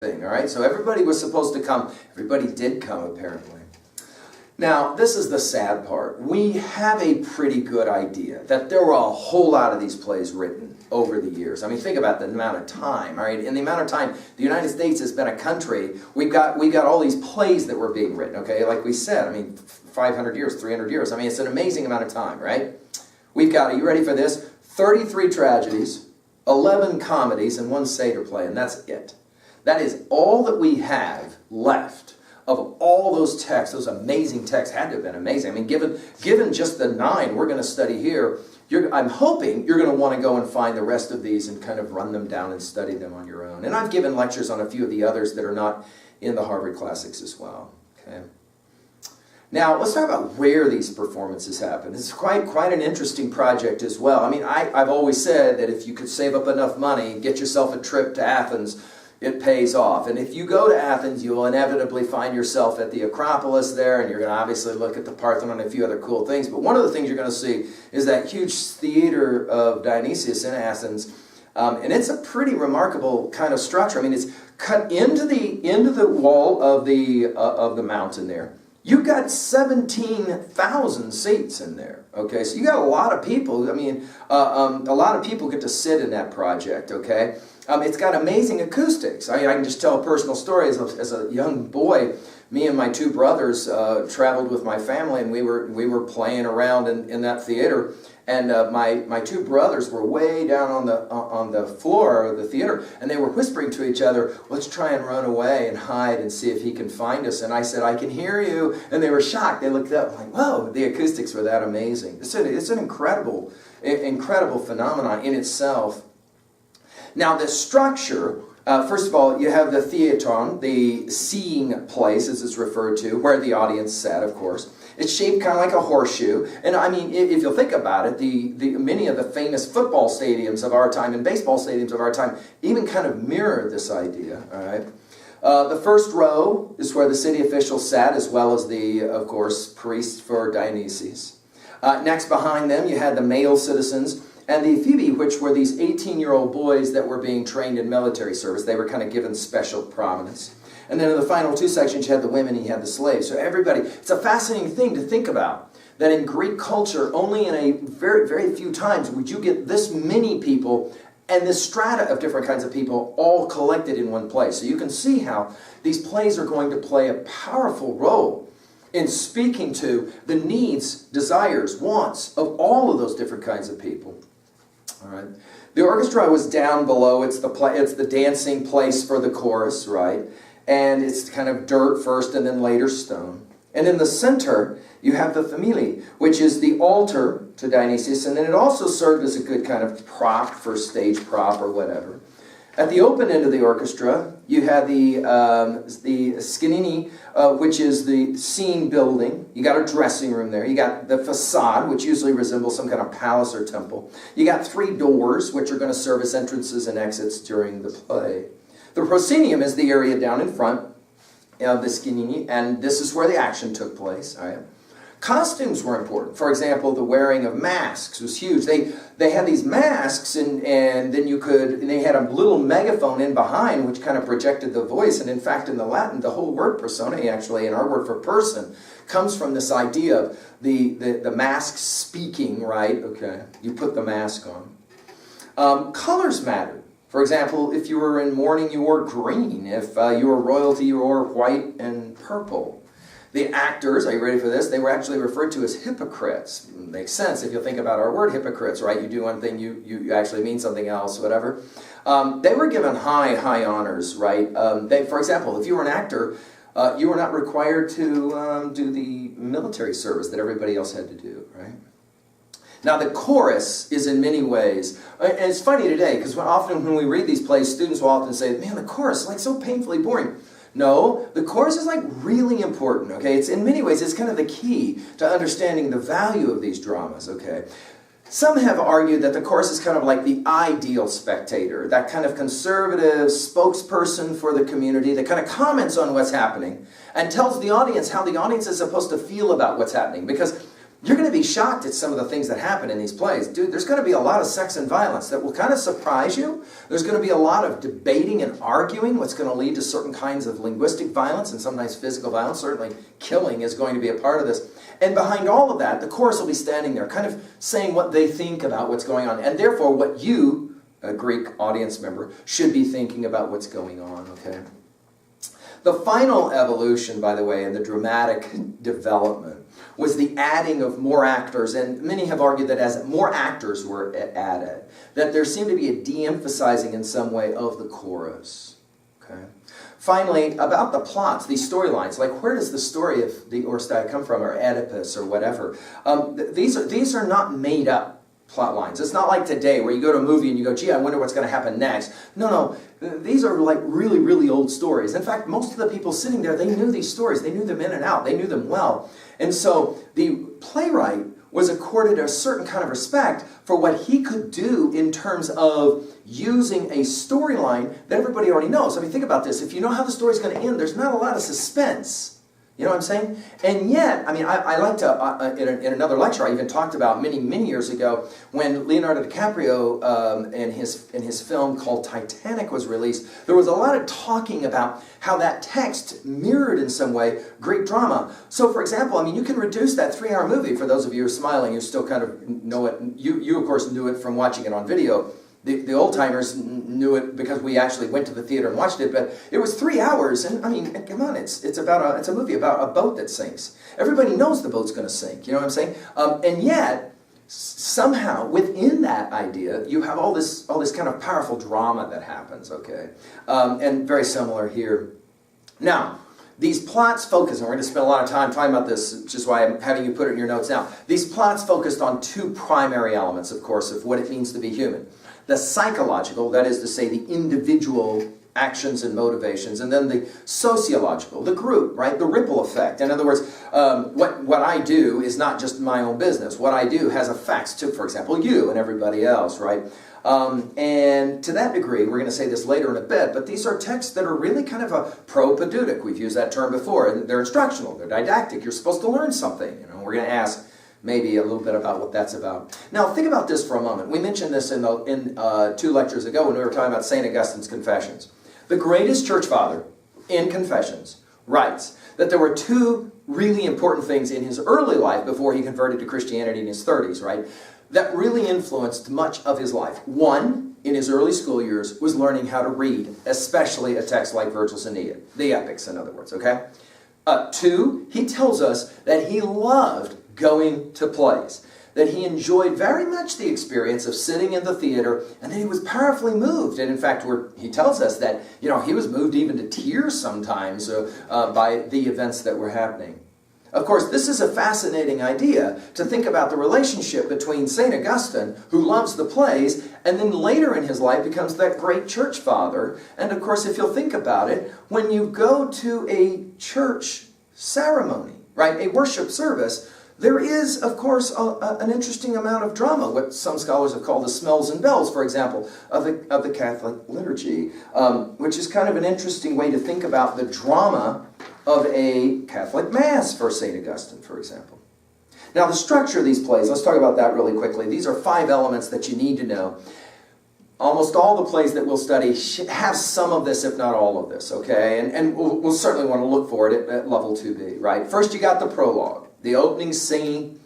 thing, all right? So everybody was supposed to come. Everybody did come, apparently. Now, this is the sad part. We have a pretty good idea that there were a whole lot of these plays written over the years. I mean, think about the amount of time, all right? In the amount of time the United States has been a country, we've got all these plays that were being written, okay? Like we said, I mean, 500 years, 300 years. I mean, it's an amazing amount of time, right? We've got, are you ready for this? 33 tragedies, 11 comedies, and 1 satyr play, and that's it. That is all that we have left of all those texts. Those amazing texts had to have been amazing. I mean, given just the 9 we're going to study here, I'm hoping you're going to want to go and find the rest of these and kind of run them down and study them on your own. And I've given lectures on a few of the others that are not in the Harvard Classics as well. Okay. Now, let's talk about where these performances happen. It's quite an interesting project as well. I mean, I've always said that if you could save up enough money, get yourself a trip to Athens, it pays off. And if you go to Athens, you will inevitably find yourself at the Acropolis there, and you're going to obviously look at the Parthenon and a few other cool things. But one of the things you're going to see is that huge theater of Dionysius in Athens. And it's a pretty remarkable kind of structure. I mean, it's cut into the wall of the mountain there. You've got 17,000 seats in there, okay? So you got a lot of people. I mean, a lot of people get to sit in that project, okay? It's got amazing acoustics. I can just tell a personal story. As a young boy, me and my 2 brothers traveled with my family, and we were playing around in that theater. And my 2 brothers were way down on the floor of the theater, and they were whispering to each other, "Let's try and run away and hide and see if he can find us." And I said, "I can hear you." And they were shocked. They looked up like, "Whoa, the acoustics were that amazing." It's an incredible phenomenon in itself. Now, the structure, first of all, you have the theatron, the seeing place, as it's referred to, where the audience sat, of course. It's shaped kind of like a horseshoe. And I mean, if you'll think about it, many of the famous football stadiums of our time and baseball stadiums of our time even kind of mirror this idea, all right? The first row is where the city officials sat, as well as of course, priests for Dionysus. Next behind them, you had the male citizens, and the Ephebi, which were these 18-year-old boys that were being trained in military service. They were kind of given special prominence. And then in the final 2 sections, you had the women and you had the slaves. So everybody, it's a fascinating thing to think about, that in Greek culture, only in a very, very few times would you get this many people and this strata of different kinds of people all collected in one place. So you can see how these plays are going to play a powerful role in speaking to the needs, desires, wants of all of those different kinds of people. All right. The orchestra was down below. It's the dancing place for the chorus, right? And it's kind of dirt first and then later stone. And in the center, you have the famili, which is the altar to Dionysius, and then it also served as a good kind of prop for stage prop or whatever. At the open end of the orchestra, you have the skinini, which is the scene building. You got a dressing room there. You got the facade, which usually resembles some kind of palace or temple. You got 3 doors, which are going to serve as entrances and exits during the play. The proscenium is the area down in front of the skinini, and this is where the action took place. All right. Costumes were important. For example, the wearing of masks was huge. They had these masks, and then they had a little megaphone in behind, which kind of projected the voice. And in fact, in the Latin, the whole word personae, actually, and our word for person, comes from this idea of the mask speaking, right? Okay, you put the mask on. Colors mattered. For example, if you were in mourning, you wore green. If you were royalty, you wore white and purple. The actors, are you ready for this? They were actually referred to as hypocrites. Makes sense if you think about our word hypocrites, right? You do one thing, you actually mean something else, whatever. They were given high honors, right? For example, if you were an actor, you were not required to do the military service that everybody else had to do, right? Now, the chorus is in many ways, and it's funny today, because often when we read these plays, students will often say, "Man, the chorus is like so painfully boring." No, the chorus is like really important, okay? It's in many ways, it's kind of the key to understanding the value of these dramas, okay? Some have argued that the chorus is kind of like the ideal spectator, that kind of conservative spokesperson for the community that kind of comments on what's happening and tells the audience how the audience is supposed to feel about what's happening. Because You're going to be shocked at some of the things that happen in these plays. Dude, there's going to be a lot of sex and violence that will kind of surprise you. There's going to be a lot of debating and arguing, what's going to lead to certain kinds of linguistic violence and sometimes physical violence. Certainly killing is going to be a part of this. And behind all of that, the chorus will be standing there kind of saying what they think about what's going on. And therefore, what you, a Greek audience member, should be thinking about what's going on, okay? The final evolution, by the way, in the dramatic development was the adding of more actors, and many have argued that as more actors were added, that there seemed to be a de-emphasizing in some way of the chorus. Okay. Finally, about the plots, these storylines, like where does the story of the Oresteia come from, or Oedipus, or whatever? These are not made up plot lines. It's not like today where you go to a movie and you go, gee, I wonder what's going to happen next. No, these are like really, really old stories. In fact, most of the people sitting there, they knew these stories. They knew them in and out. They knew them well. And so the playwright was accorded a certain kind of respect for what he could do in terms of using a storyline that everybody already knows. I mean, think about this. If you know how the story's going to end, there's not a lot of suspense. You know what I'm saying? And yet, I mean, I like to, in another lecture, I even talked about many years ago when Leonardo DiCaprio in his film called Titanic was released, there was a lot of talking about how that text mirrored in some way Greek drama. So, for example, I mean, you can reduce that 3-hour movie, for those of you who are smiling, you still kind of know it. You of course, knew it from watching it on video. The old-timers knew it because we actually went to the theater and watched it, but it was 3 hours, and I mean, come on, it's a movie about a boat that sinks. Everybody knows the boat's going to sink, you know what I'm saying? And yet, somehow, within that idea, you have all this kind of powerful drama that happens, okay? And very similar here. Now, these plots focus, and we're going to spend a lot of time talking about this, which is why I'm having you put it in your notes now. These plots focused on two primary elements, of course, of what it means to be human. The psychological, that is to say, the individual actions and motivations, and then the sociological, the group, right? The ripple effect. In other words, what I do is not just my own business. What I do has effects to, for example, you and everybody else, right? And to that degree, we're going to say this later in a bit, but these are texts that are really kind of a propedeutic. We've used that term before. And they're instructional. They're didactic. You're supposed to learn something. You know, we're going to ask maybe a little bit about what that's about. Now, think about this for a moment. We mentioned this in 2 lectures ago when we were talking about St. Augustine's Confessions. The greatest church father in Confessions writes that there were 2 really important things in his early life before he converted to Christianity in his 30s, right, that really influenced much of his life. One, in his early school years, was learning how to read, especially a text like Virgil's Aeneid, the epics, in other words, okay? 2, he tells us that he loved going to plays, that he enjoyed very much the experience of sitting in the theater, and that he was powerfully moved. And in fact, he tells us that, you know, he was moved even to tears sometimes by the events that were happening. Of course, this is a fascinating idea to think about the relationship between St. Augustine, who loves the plays, and then later in his life becomes that great church father. And of course, if you'll think about it, when you go to a church ceremony, right, a worship service, there is, of course, an interesting amount of drama, what some scholars have called the smells and bells, for example, of the Catholic liturgy, which is kind of an interesting way to think about the drama of a Catholic Mass for St. Augustine, for example. Now, the structure of these plays, let's talk about that really quickly. These are 5 elements that you need to know. Almost all the plays that we'll study have some of this, if not all of this, okay? And we'll certainly want to look for it at level 2B, right? First, you got the prologue. The opening scene,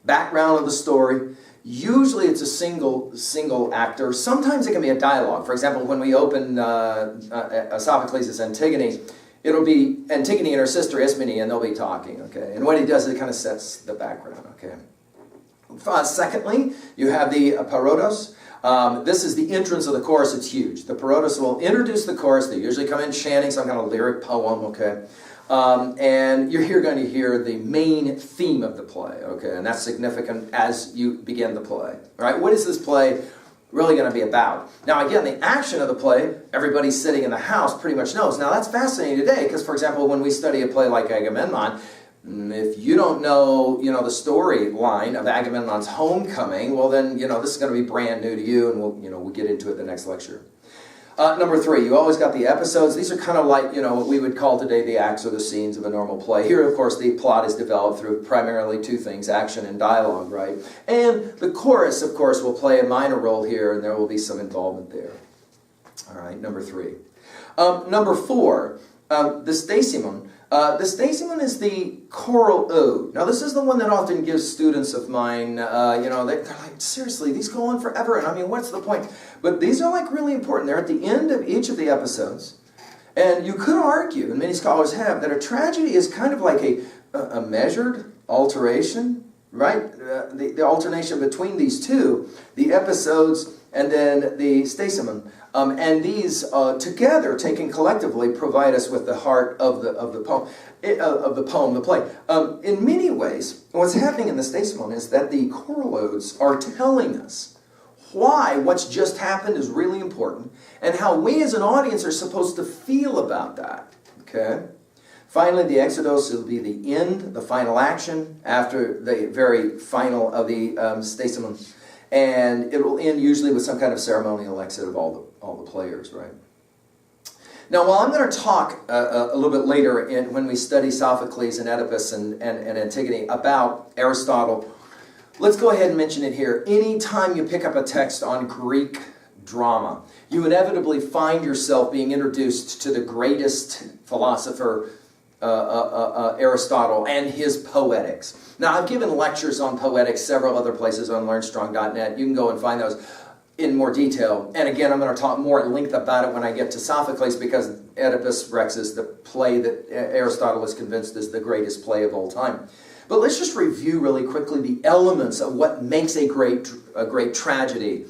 background of the story. Usually it's a single actor. Sometimes it can be a dialogue. For example, when we open Sophocles' Antigone, it'll be Antigone and her sister Ismene, and they'll be talking, okay? And what he does is it kind of sets the background, okay? Secondly, you have the parodos. This is the entrance of the chorus. It's huge. The parodos will introduce the chorus. They usually come in chanting some kind of lyric poem, okay? And you're going to hear the main theme of the play, okay? And that's significant as you begin the play. All right, what is this play really going to be about? Now, again, the action of the play, everybody sitting in the house pretty much knows. Now, that's fascinating today because, for example, when we study a play like Agamemnon, if you don't know, the storyline of Agamemnon's homecoming, well, then, this is going to be brand new to you, and we'll get into it the next lecture. Number 3, you always got the episodes. These are kind of like, what we would call today the acts or the scenes of a normal play. Here, of course, the plot is developed through primarily 2 things, action and dialogue, right? And the chorus, of course, will play a minor role here, and there will be some involvement there. All right, number 3. Number 4, the Stacymon. The Stacymon is the choral ode. Now, this is the one that often gives students of mine, they're like, seriously, these go on forever, and I mean, what's the point? But these are like really important. They're at the end of each of the episodes. And you could argue, and many scholars have, that a tragedy is kind of like a measured alteration, right? The alternation between these two, the episodes and then the Stacymon. And these together, taken collectively, provide us with the heart of the poem, the play. In many ways, what's happening in the Stacymon is that the choral odes are telling us why what's just happened is really important, and how we as an audience are supposed to feel about that. Okay. Finally, the Exodus will be the end, the final action after the very final of the Stacymon. And it will end usually with some kind of ceremonial exit of all the players, right? Now, while I'm going to talk a little bit later when we study Sophocles and Oedipus and Antigone about Aristotle, let's go ahead and mention it here. Anytime you pick up a text on Greek drama, you inevitably find yourself being introduced to the greatest philosopher, Aristotle, and his poetics. Now, I've given lectures on poetics several other places on learnstrong.net. You can go and find those in more detail. And again, I'm going to talk more at length about it when I get to Sophocles, because Oedipus Rex is the play that Aristotle is convinced is the greatest play of all time. But let's just review really quickly the elements of what makes a great tragedy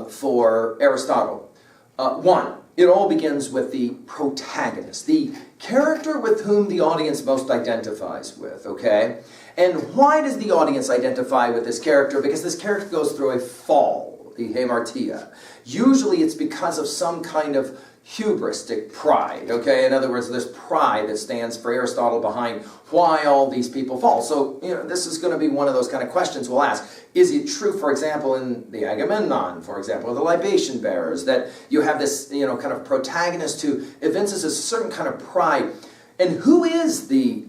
for Aristotle. 1, it all begins with the protagonist, the character with whom the audience most identifies with, okay? And why does the audience identify with this character? Because this character goes through a fall, the hamartia. Usually it's because of some kind of hubristic pride, okay? In other words, this pride that stands for Aristotle behind why all these people fall. So, this is going to be one of those kind of questions we'll ask. Is it true, for example, in the Agamemnon, for example, or the libation bearers, that you have this, kind of protagonist who evinces a certain kind of pride? And who is the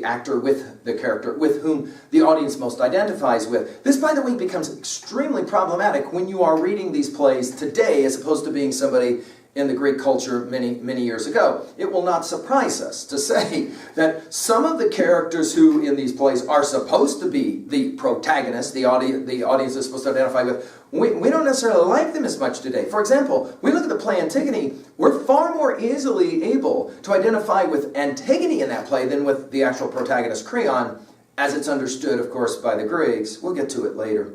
actor with the character with whom the audience most identifies with? This, by the way, becomes extremely problematic when you are reading these plays today as opposed to being somebody in the Greek culture many years ago. It will not surprise us to say that some of the characters who in these plays are supposed to be the protagonist, the audience is supposed to identify with, we don't necessarily like them as much today. For example, we look at the play Antigone, we're far more easily able to identify with Antigone in that play than with the actual protagonist Creon, as it's understood, of course, by the Greeks. We'll get to it later.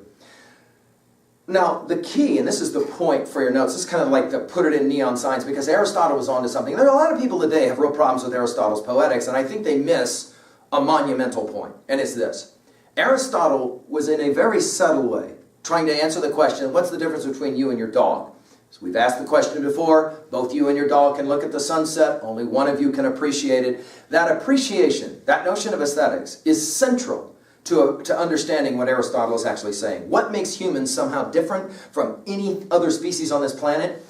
Now, the key, and this is the point for your notes, this is kind of like to put it in neon signs, because Aristotle was onto something. There are a lot of people today who have real problems with Aristotle's poetics, and I think they miss a monumental point, and it's this. Aristotle was in a very subtle way trying to answer the question, what's the difference between you and your dog? So we've asked the question before, both you and your dog can look at the sunset, only one of you can appreciate it. That appreciation, that notion of aesthetics, is central to understanding what Aristotle is actually saying. What makes humans somehow different from any other species on this planet?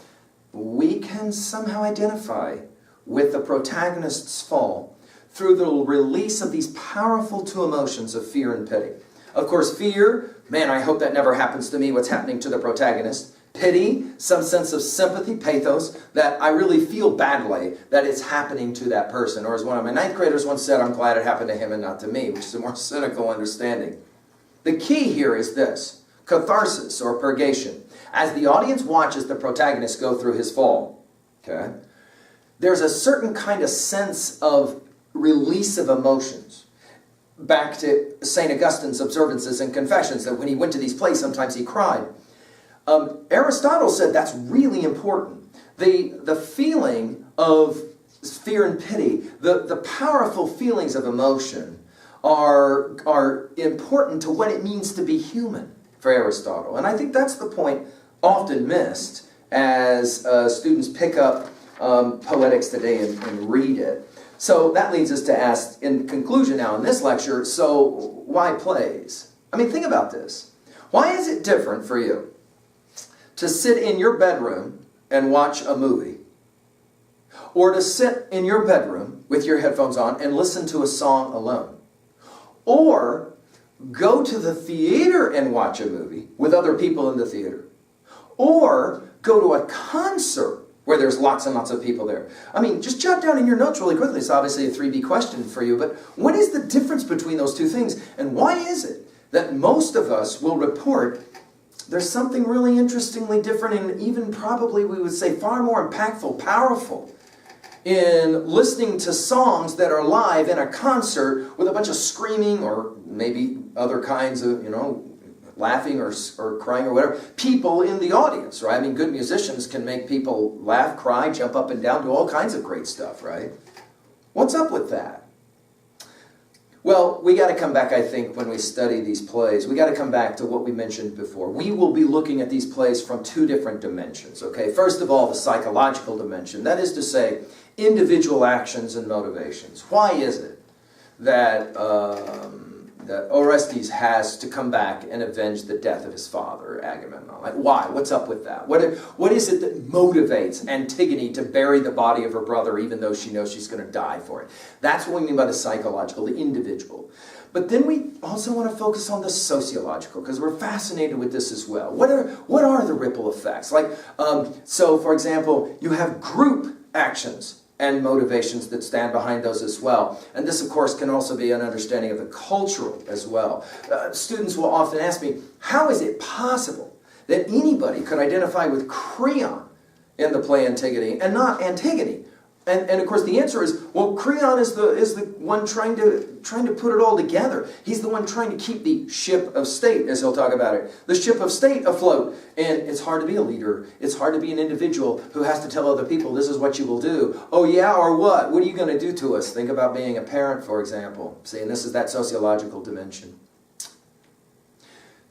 We can somehow identify with the protagonist's fall through the release of these powerful 2 emotions of fear and pity. Of course, fear, man, I hope that never happens to me, what's happening to the protagonist. Pity, some sense of sympathy, pathos, that I really feel badly that it's happening to that person. Or as one of my 9th graders once said, I'm glad it happened to him and not to me, which is a more cynical understanding. The key here is this, catharsis or purgation. As the audience watches the protagonist go through his fall, okay, there's a certain kind of sense of release of emotions. Back to St. Augustine's observances and confessions, that when he went to these plays, sometimes he cried. Aristotle said that's really important. The feeling of fear and pity, the powerful feelings of emotion are important to what it means to be human for Aristotle. And I think that's the point often missed as students pick up poetics today and read it. So that leads us to ask, in conclusion now in this lecture, so why plays? I mean, think about this. Why is it different for you to sit in your bedroom and watch a movie, or to sit in your bedroom with your headphones on and listen to a song alone, or go to the theater and watch a movie with other people in the theater, or go to a concert where there's lots and lots of people there. I mean, just jot down in your notes really quickly. It's obviously a 3B question for you, but what is the difference between those two things? And why is it that most of us will report there's something really interestingly different and even probably we would say far more impactful, powerful in listening to songs that are live in a concert with a bunch of screaming or maybe other kinds of, laughing or crying or whatever, people in the audience, right? I mean, good musicians can make people laugh, cry, jump up and down, do all kinds of great stuff, right? What's up with that? Well, we got to come back, I think, when we study these plays. We got to come back to what we mentioned before. We will be looking at these plays from two different dimensions, okay? First of all, the psychological dimension. That is to say, individual actions and motivations. Why is it that Orestes has to come back and avenge the death of his father, Agamemnon? Like, why? What's up with that? What is it that motivates Antigone to bury the body of her brother even though she knows she's going to die for it? That's what we mean by the psychological, the individual. But then we also want to focus on the sociological, because we're fascinated with this as well. What are the ripple effects? Like, so for example, you have group actions and motivations that stand behind those as well. And this, of course, can also be an understanding of the cultural as well. Students will often ask me, how is it possible that anybody could identify with Creon in the play Antigone and not Antigone? And of course the answer is, well, Creon is the one trying to put it all together. He's the one trying to keep the ship of state, as he'll talk about it. The ship of state afloat. And it's hard to be a leader. It's hard to be an individual who has to tell other people, this is what you will do. Oh yeah, or what? What are you going to do to us? Think about being a parent, for example. See, and this is that sociological dimension.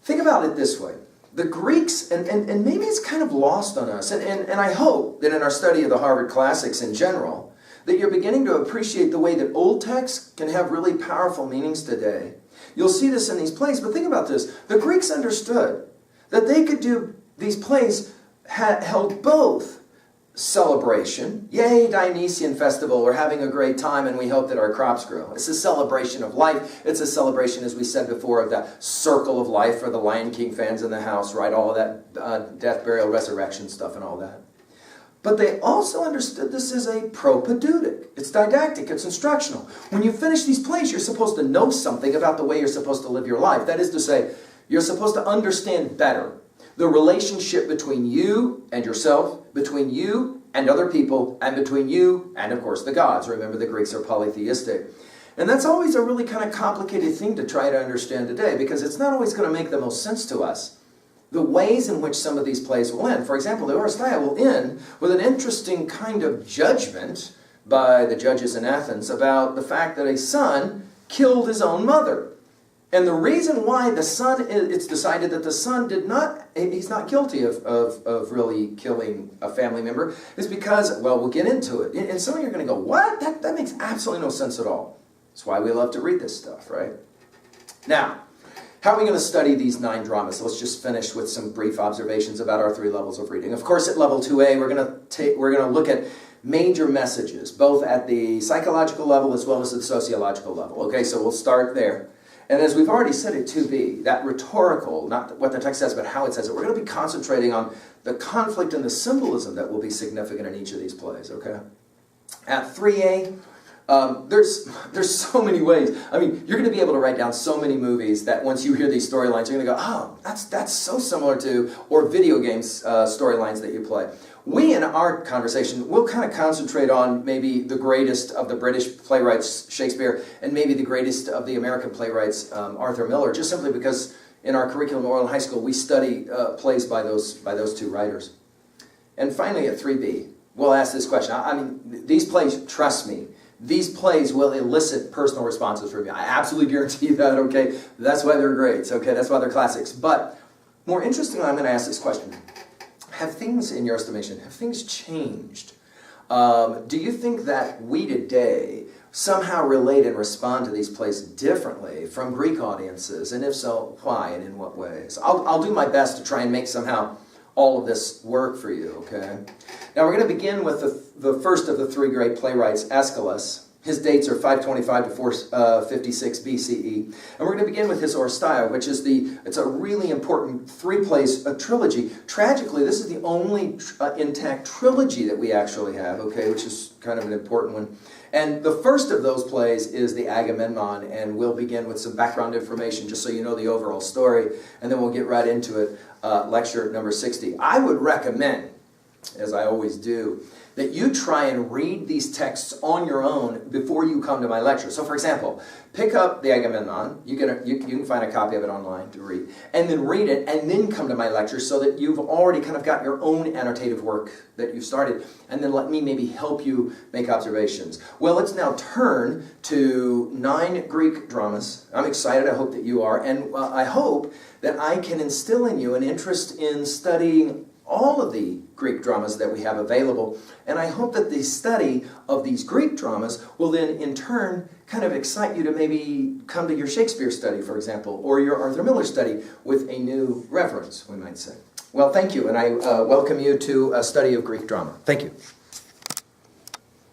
Think about it this way. The Greeks, and maybe it's kind of lost on us, and I hope that in our study of the Harvard classics in general, that you're beginning to appreciate the way that old texts can have really powerful meanings today. You'll see this in these plays, but think about this. The Greeks understood that they could do, these plays held both celebration, yay, Dionysian festival, we're having a great time and we hope that our crops grow. It's a celebration of life. It's a celebration, as we said before, of the circle of life for the Lion King fans in the house, right? All of that death, burial, resurrection stuff and all that. But they also understood this is a propedeutic. It's didactic, it's instructional. When you finish these plays, you're supposed to know something about the way you're supposed to live your life. That is to say, you're supposed to understand better the relationship between you and yourself, between you and other people, and between you and, of course, the gods. Remember, the Greeks are polytheistic. And that's always a really kind of complicated thing to try to understand today, because it's not always going to make the most sense to us. The ways in which some of these plays will end. For example, the Oresteia will end with an interesting kind of judgment by the judges in Athens about the fact that a son killed his own mother. And the reason why the son, it's decided that the son he's not guilty of really killing a family member, is because, well, we'll get into it. And some of you are going to go, what? That makes absolutely no sense at all. That's why we love to read this stuff, right? Now, how are we going to study these 9 dramas? So let's just finish with some brief observations about our 3 levels of reading. Of course, at level 2A, we're going to look at major messages, both at the psychological level as well as the sociological level. Okay, so we'll start there. And as we've already said at 2B, that rhetorical, not what the text says, but how it says it, we're going to be concentrating on the conflict and the symbolism that will be significant in each of these plays, okay? At 3A, there's so many ways. I mean, you're going to be able to write down so many movies that once you hear these storylines, you're going to go, oh, that's so similar to, or video games storylines that you play. We, in our conversation, will kind of concentrate on maybe the greatest of the British playwrights, Shakespeare, and maybe the greatest of the American playwrights, Arthur Miller, just simply because in our curriculum at Royal High School, we study plays by those 2 writers. And finally, at 3B, we'll ask this question. I mean, these plays, trust me, these plays will elicit personal responses from you. I absolutely guarantee that, okay? That's why they're greats, okay? That's why they're classics. But more interestingly, I'm going to ask this question. Have things, in your estimation, have things changed? Do you think that we today somehow relate and respond to these plays differently from Greek audiences? And if so, why and in what ways? I'll do my best to try and make somehow all of this work for you, okay? Now we're going to begin with the first of the three great playwrights, Aeschylus. His dates are 525 to 456 BCE. And we're going to begin with his Oresteia, which is it's a really important three-plays trilogy. Tragically, this is the only intact trilogy that we actually have, okay, which is kind of an important one. And the first of those plays is the Agamemnon, and we'll begin with some background information just so you know the overall story, and then we'll get right into it, lecture number 60. I would recommend, as I always do, that you try and read these texts on your own before you come to my lecture. So for example, pick up the Agamemnon, you can find a copy of it online to read, and then read it, and then come to my lecture so that you've already kind of got your own annotative work that you've started, and then let me maybe help you make observations. Well, let's now turn to 9 Greek dramas. I'm excited, I hope that you are, and I hope that I can instill in you an interest in studying all of the Greek dramas that we have available, and I hope that the study of these Greek dramas will then in turn kind of excite you to maybe come to your Shakespeare study, for example, or your Arthur Miller study with a new reference, we might say. Well, thank you, and I welcome you to a study of Greek drama. Thank you.